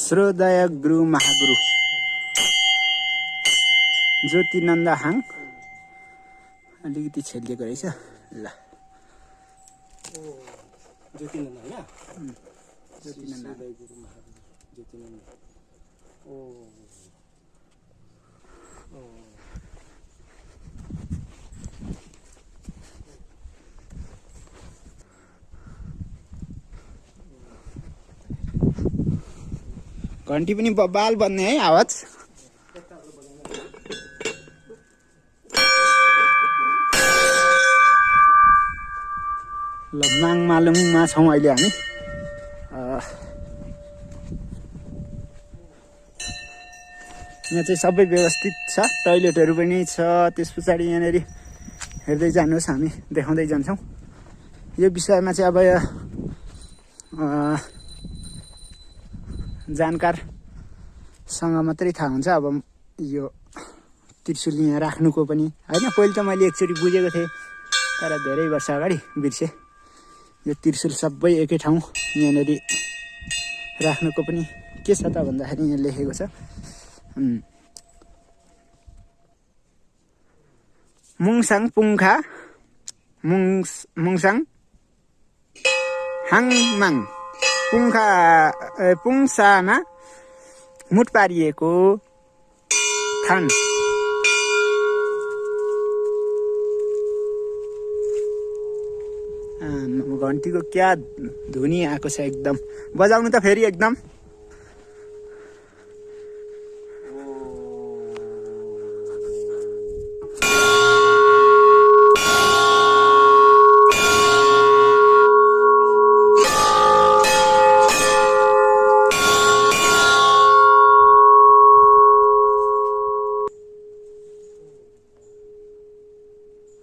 श्रोदय गुरु महागुरु ज्योतिनन्द हाङ अलिकति छेलिएको रहेछ ल ज्योतिनन्द हैन ज्योतिनन्द श्रोदय गुरु महागुरु ज्योतिनन्द घन्टी पनि बबाल बन्ने है आवाज ल माङमालुङमा छौँ अहिले हामी यहाँ चाहिँ सबै व्यवस्थित छ टोइलेटहरू पनि छ त्यस पछाडि यहाँनिर हेर्दै जानुहोस् हामी देखाउँदै जान्छौँ यो विषयमा चाहिँ अब जानकारसँग मात्रै थाहा हुन्छ अब यो त्रिशुल यहाँ राख्नुको पनि होइन पहिले त मैले एकचोटि बुझेको थिएँ तर धेरै वर्ष अगाडि बिर्सेँ यो त्रिशुल सबै एकै ठाउँ यहाँनिर राख्नुको पनि के छ त भन्दाखेरि यहाँ लेखेको छ मुङसाङ पुङखा मुङसाङ हाङमाङ पुङसामा मुट पारिएको थान घन्टीको क्या धुनी आएको छ एकदम बजाउनु त फेरि एकदम